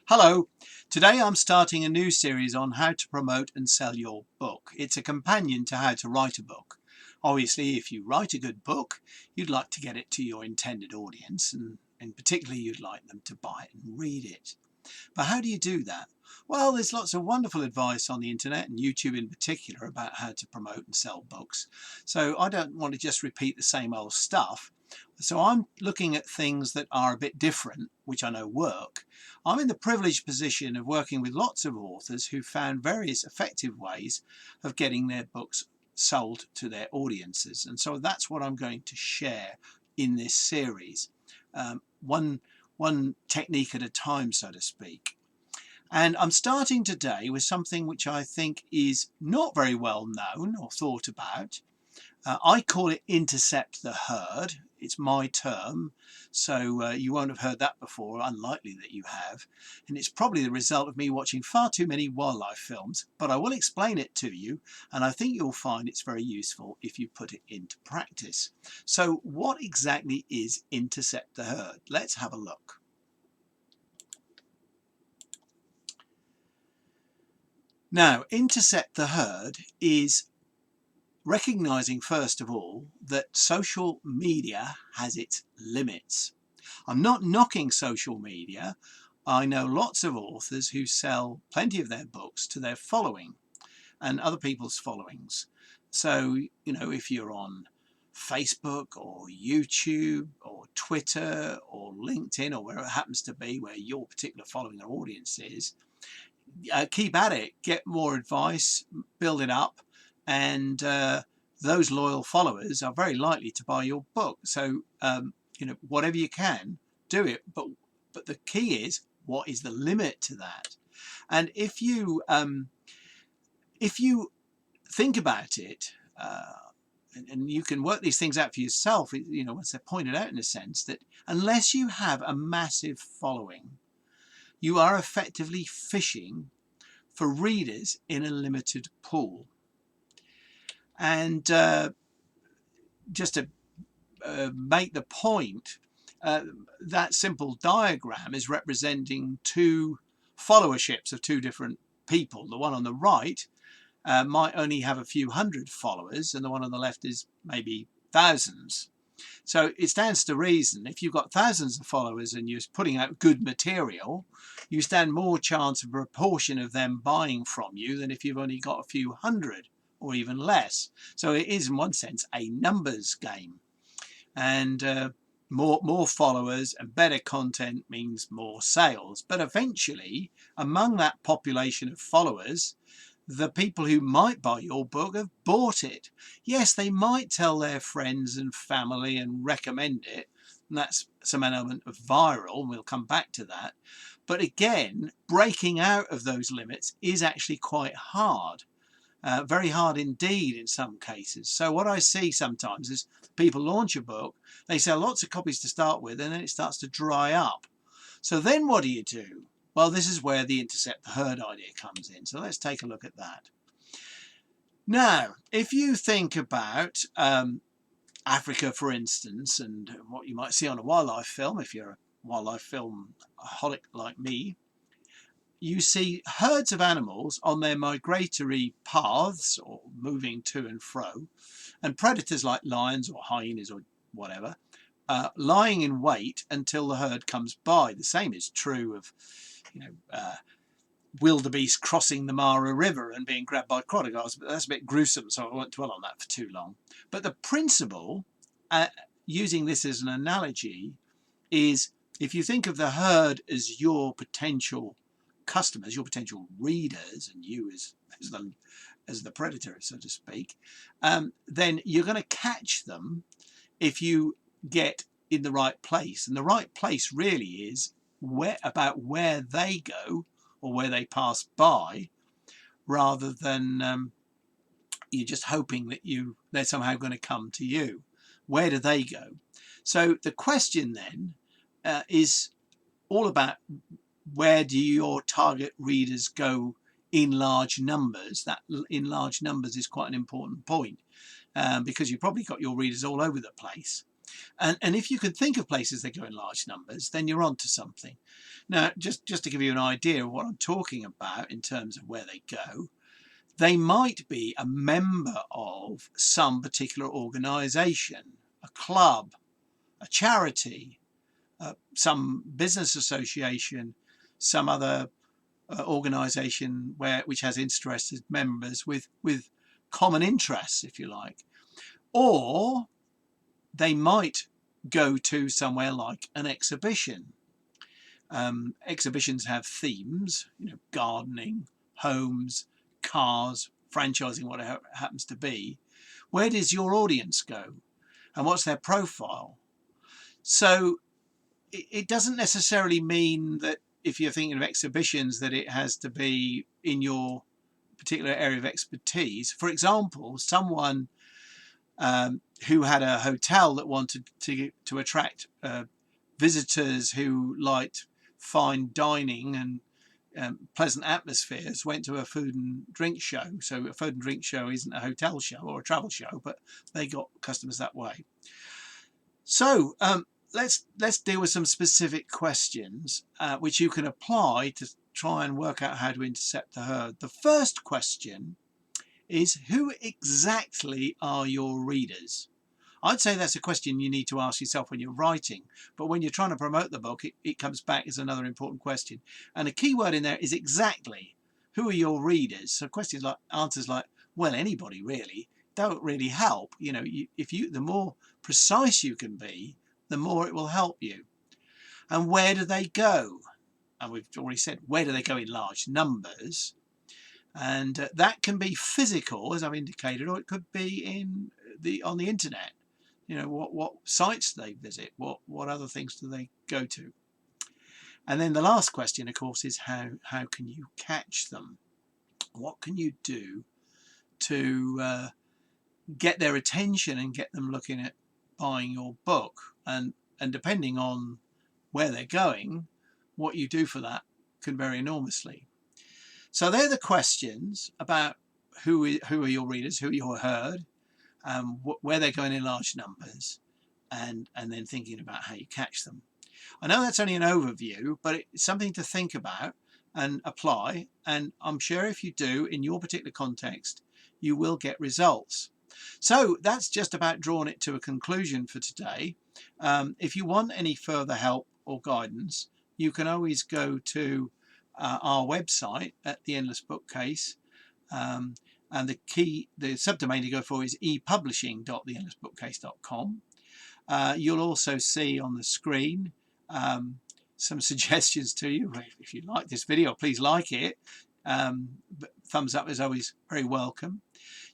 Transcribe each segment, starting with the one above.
Hello, today I'm starting a new series on how to promote and sell your book. It's a companion to how to write a book. Obviously, if you write a good book, you'd like to get it to your intended audience, and particularly you'd like them to buy it and read it. But how do you do that? Well, there's lots of wonderful advice on the internet and YouTube in particular about how to promote and sell books. So I don't want to just repeat the same old stuff. So I'm looking at things that are a bit different, which I know work. I'm in the privileged position of working with lots of authors who found various effective ways of getting their books sold to their audiences. And so that's what I'm going to share in this series. One technique at a time, so to speak. And I'm starting today with something which I think is not very well known or thought about. I call it intercept the herd. It's my term, so you won't have heard that before, unlikely that you have. And it's probably the result of me watching far too many wildlife films, but I will explain it to you, and I think you'll find it's very useful if you put it into practice. So what exactly is intercept the herd? Let's have a look. Now, intercept the herd is recognizing, first of all, that social media has its limits. I'm not knocking social media. I know lots of authors who sell plenty of their books to their following and other people's followings. So, if you're on Facebook or YouTube or Twitter or LinkedIn or wherever it happens to be where your particular following or audience is, keep at it, get more advice, build it up, and those loyal followers are very likely to buy your book. So whatever you can, do it. But the key is, what is the limit to that? And if you think about it, and you can work these things out for yourself, once they're pointed out, in a sense that unless you have a massive following, you are effectively fishing for readers in a limited pool. And just to make the point, that simple diagram is representing two followerships of two different people. The one on the right might only have a few hundred followers, and the one on the left is maybe thousands. So it stands to reason, if you've got thousands of followers and you're putting out good material, you stand more chance of a proportion of them buying from you than if you've only got a few hundred or even less. So it is, in one sense, a numbers game. And more followers and better content means more sales. But eventually, among that population of followers, the people who might buy your book have bought it. Yes, they might tell their friends and family and recommend it, and that's some element of viral, and we'll come back to that. But again, breaking out of those limits is actually quite hard. Very hard indeed in some cases. So what I see sometimes is people launch a book, they sell lots of copies to start with, and then it starts to dry up. So then what do you do? Well, this is where the intercept the herd idea comes in. So let's take a look at that. Now, if you think about Africa, for instance, and what you might see on a wildlife film, if you're a wildlife film holic like me, you see herds of animals on their migratory paths or moving to and fro, and predators like lions or hyenas or whatever, lying in wait until the herd comes by. The same is true of wildebeest crossing the Mara River and being grabbed by crocodiles, but that's a bit gruesome, so I won't dwell on that for too long. But the principle, using this as an analogy, is if you think of the herd as your potential customers, your potential readers, and you as the predator, so to speak, then you're going to catch them if you get in the right place. And the right place really is about where they go or where they pass by, rather than you're just hoping that they're somehow going to come to you. Where do they go? So the question then is all about, where do your target readers go in large numbers? That in large numbers is quite an important point, because you've probably got your readers all over the place. And if you can think of places that go in large numbers, then you're on to something. Now, just to give you an idea of what I'm talking about in terms of where they go, they might be a member of some particular organisation, a club, a charity, some business association, some other organisation which has interested members with common interests, if you like. Or they might go to somewhere like an exhibition. Exhibitions have themes, gardening, homes, cars, franchising, whatever it happens to be. Where does your audience go? And what's their profile? So it doesn't necessarily mean that if you're thinking of exhibitions that it has to be in your particular area of expertise. For example, someone who had a hotel that wanted to attract visitors who liked fine dining and pleasant atmospheres went to a food and drink show. So a food and drink show isn't a hotel show or a travel show, but they got customers that way. So let's deal with some specific questions which you can apply to try and work out how to intercept the herd. The first question is, who exactly are your readers? I'd say that's a question you need to ask yourself when you're writing, but when you're trying to promote the book, it comes back as another important question. And a key word in there is exactly. Who are your readers? So questions like, answers like, well, anybody really, don't really help. The more precise you can be, the more it will help you. And where do they go? And we've already said, where do they go in large numbers? And that can be physical, as I've indicated, or it could be on the internet. What sites do they visit? What other things do they go to? And then the last question, of course, is how can you catch them? What can you do to get their attention and get them looking at buying your book? And depending on where they're going, what you do for that can vary enormously. So they're the questions about who are your readers, who are your herd, where they're going in large numbers, and then thinking about how you catch them. I know that's only an overview, but it's something to think about and apply, and I'm sure if you do in your particular context, you will get results. So that's just about drawing it to a conclusion for today. If you want any further help or guidance, you can always go to our website at The Endless Bookcase, and the subdomain to go for is epublishing.theendlessbookcase.com. You'll also see on the screen some suggestions to you. If you like this video, please like it. But thumbs up is always very welcome.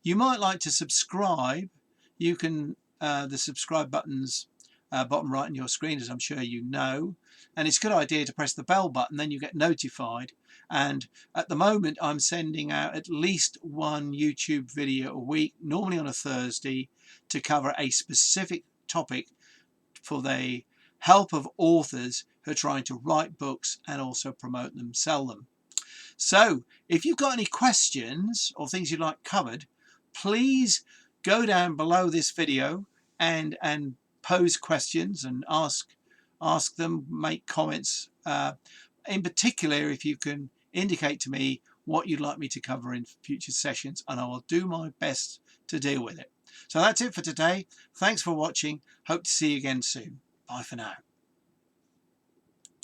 You might like to subscribe. You can, the subscribe button's bottom right on your screen, as I'm sure you know. And it's a good idea to press the bell button, then you get notified. And at the moment, I'm sending out at least one YouTube video a week, normally on a Thursday, to cover a specific topic for the help of authors who are trying to write books and also promote them, sell them. So if you've got any questions or things you'd like covered, please go down below this video and pose questions and ask them, make comments. In particular, if you can indicate to me what you'd like me to cover in future sessions, and I will do my best to deal with it. So that's it for today. Thanks for watching. Hope to see you again soon. Bye for now.